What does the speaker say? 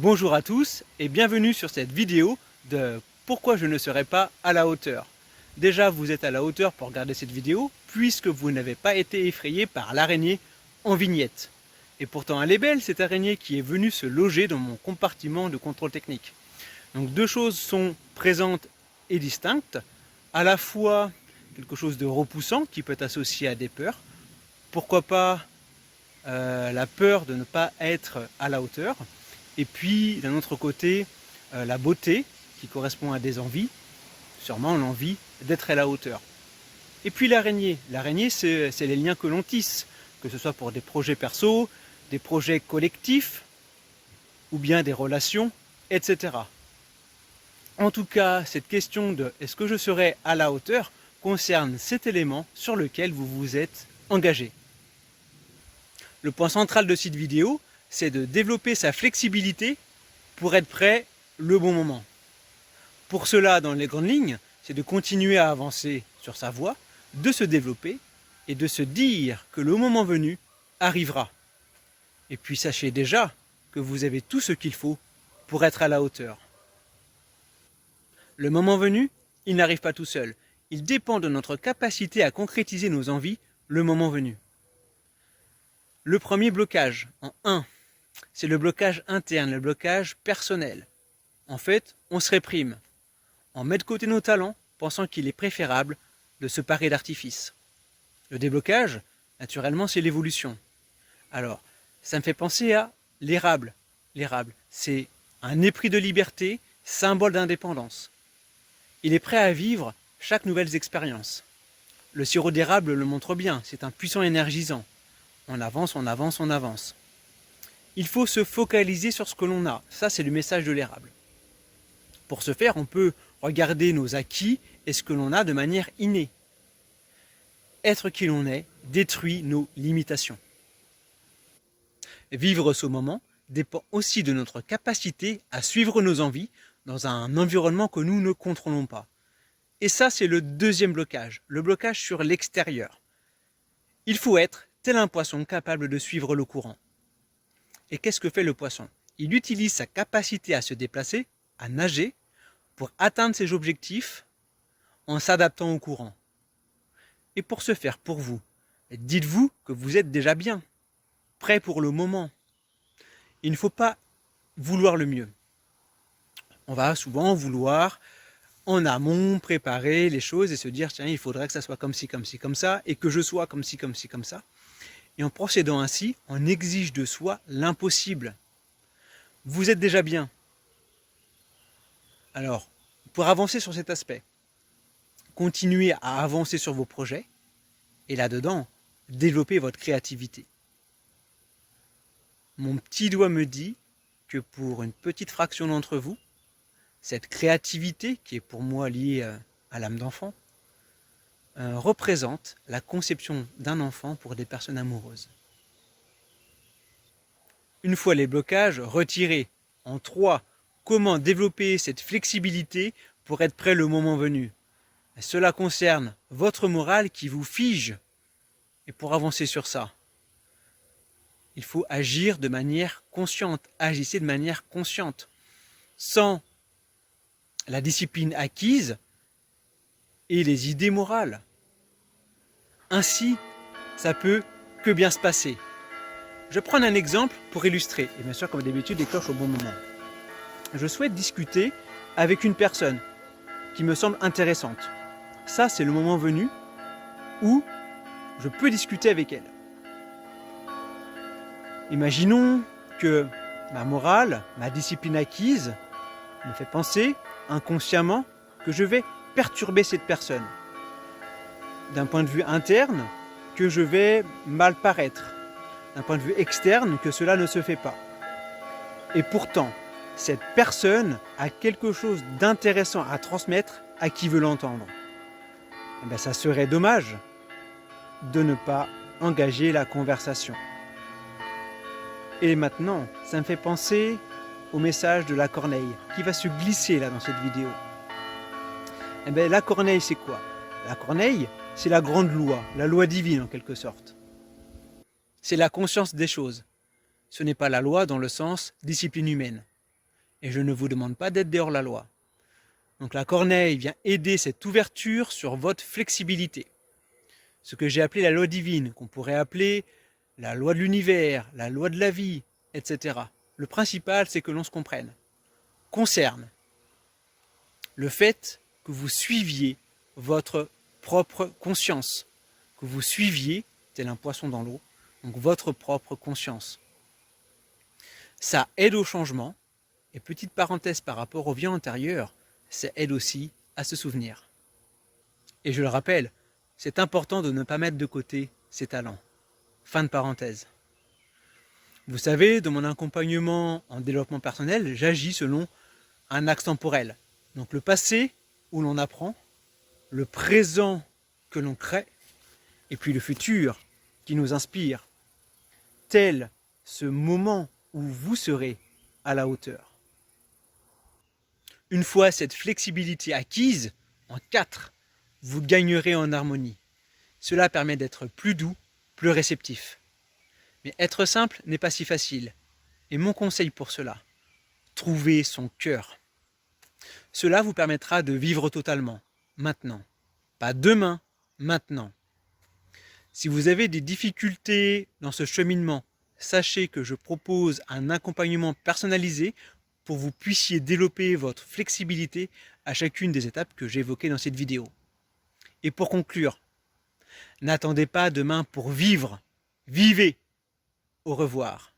Bonjour à tous et bienvenue sur cette vidéo de pourquoi je ne serai pas à la hauteur. Déjà vous êtes à la hauteur pour regarder cette vidéo puisque vous n'avez pas été effrayé par l'araignée en vignette. Et pourtant elle est belle cette araignée qui est venue se loger dans mon compartiment de contrôle technique. Donc deux choses sont présentes et distinctes, à la fois quelque chose de repoussant qui peut être associé à des peurs. Pourquoi pas la peur de ne pas être à la hauteur. Et puis d'un autre côté, la beauté qui correspond à des envies, sûrement l'envie d'être à la hauteur. Et puis l'araignée. L'araignée, c'est les liens que l'on tisse, que ce soit pour des projets perso, des projets collectifs, ou bien des relations, etc. En tout cas, cette question de est-ce que je serai à la hauteur concerne cet élément sur lequel vous vous êtes engagé. Le point central de cette vidéo, c'est de développer sa flexibilité pour être prêt le bon moment. Pour cela, dans les grandes lignes, c'est de continuer à avancer sur sa voie, de se développer et de se dire que le moment venu arrivera. Et puis sachez déjà que vous avez tout ce qu'il faut pour être à la hauteur. Le moment venu, il n'arrive pas tout seul. Il dépend de notre capacité à concrétiser nos envies le moment venu. Le premier blocage, en 1, c'est le blocage interne, le blocage personnel. En fait, on se réprime. On met de côté nos talents, pensant qu'il est préférable de se parer d'artifice. Le déblocage, naturellement, c'est l'évolution. Alors, ça me fait penser à l'érable. L'érable, c'est un épris de liberté, symbole d'indépendance. Il est prêt à vivre chaque nouvelle expérience. Le sirop d'érable le montre bien, c'est un puissant énergisant. On avance, on avance, on avance. Il faut se focaliser sur ce que l'on a. Ça, c'est le message de l'érable. Pour ce faire, on peut regarder nos acquis et ce que l'on a de manière innée. Être qui l'on est détruit nos limitations. Vivre ce moment dépend aussi de notre capacité à suivre nos envies dans un environnement que nous ne contrôlons pas. Et ça, c'est le deuxième blocage, le blocage sur l'extérieur. Il faut être tel un poisson capable de suivre le courant. Et qu'est-ce que fait le poisson? Il utilise sa capacité à se déplacer, à nager, pour atteindre ses objectifs en s'adaptant au courant. Et pour ce faire, pour vous, dites-vous que vous êtes déjà bien, prêt pour le moment. Il ne faut pas vouloir le mieux. On va souvent vouloir en amont préparer les choses et se dire tiens, il faudrait que ça soit comme ci, comme ça, et que je sois comme ci, comme ça. Et en procédant ainsi, on exige de soi l'impossible. Vous êtes déjà bien. Alors, pour avancer sur cet aspect, continuez à avancer sur vos projets et là-dedans, développez votre créativité. Mon petit doigt me dit que pour une petite fraction d'entre vous, cette créativité, qui est pour moi liée à l'âme d'enfant, représente la conception d'un enfant pour des personnes amoureuses. Une fois les blocages retirés, en 3, comment développer cette flexibilité pour être prêt le moment venu. Cela concerne votre morale qui vous fige. Et pour avancer sur ça, il faut agir de manière consciente. Agissez de manière consciente. Sans la discipline acquise et les idées morales. Ainsi, ça peut que bien se passer. Je prends un exemple pour illustrer. Et bien sûr, comme d'habitude, les cloches au bon moment. Je souhaite discuter avec une personne qui me semble intéressante. Ça, c'est le moment venu où je peux discuter avec elle. Imaginons que ma morale, ma discipline acquise, me fait penser inconsciemment que je vais perturber cette personne. D'un point de vue interne, que je vais mal paraître. D'un point de vue externe, que cela ne se fait pas. Et pourtant, cette personne a quelque chose d'intéressant à transmettre à qui veut l'entendre. Eh bien, ça serait dommage de ne pas engager la conversation. Et maintenant, ça me fait penser au message de la corneille qui va se glisser là dans cette vidéo. Eh bien, la corneille, c'est quoi? La corneille, c'est la grande loi, la loi divine en quelque sorte. C'est la conscience des choses. Ce n'est pas la loi dans le sens discipline humaine. Et je ne vous demande pas d'être hors la loi. Donc la corneille vient aider cette ouverture sur votre flexibilité. Ce que j'ai appelé la loi divine, qu'on pourrait appeler la loi de l'univers, la loi de la vie, etc. Le principal, c'est que l'on se comprenne. Concerne le fait que vous suiviez votre propre conscience, que vous suiviez, tel un poisson dans l'eau, donc votre propre conscience. Ça aide au changement, et petite parenthèse par rapport au vie antérieur, ça aide aussi à se souvenir. Et je le rappelle, c'est important de ne pas mettre de côté ses talents. Fin de parenthèse. Vous savez, dans mon accompagnement en développement personnel, j'agis selon un axe temporel. Donc le passé, où l'on apprend, le présent que l'on crée, et puis le futur qui nous inspire, tel ce moment où vous serez à la hauteur. Une fois cette flexibilité acquise, en 4, vous gagnerez en harmonie. Cela permet d'être plus doux, plus réceptif. Mais être simple n'est pas si facile. Et mon conseil pour cela, trouver son cœur. Cela vous permettra de vivre totalement, maintenant. Pas demain, maintenant. Si vous avez des difficultés dans ce cheminement, sachez que je propose un accompagnement personnalisé pour que vous puissiez développer votre flexibilité à chacune des étapes que j'ai évoquées dans cette vidéo. Et pour conclure, n'attendez pas demain pour vivre. Vivez. Au revoir.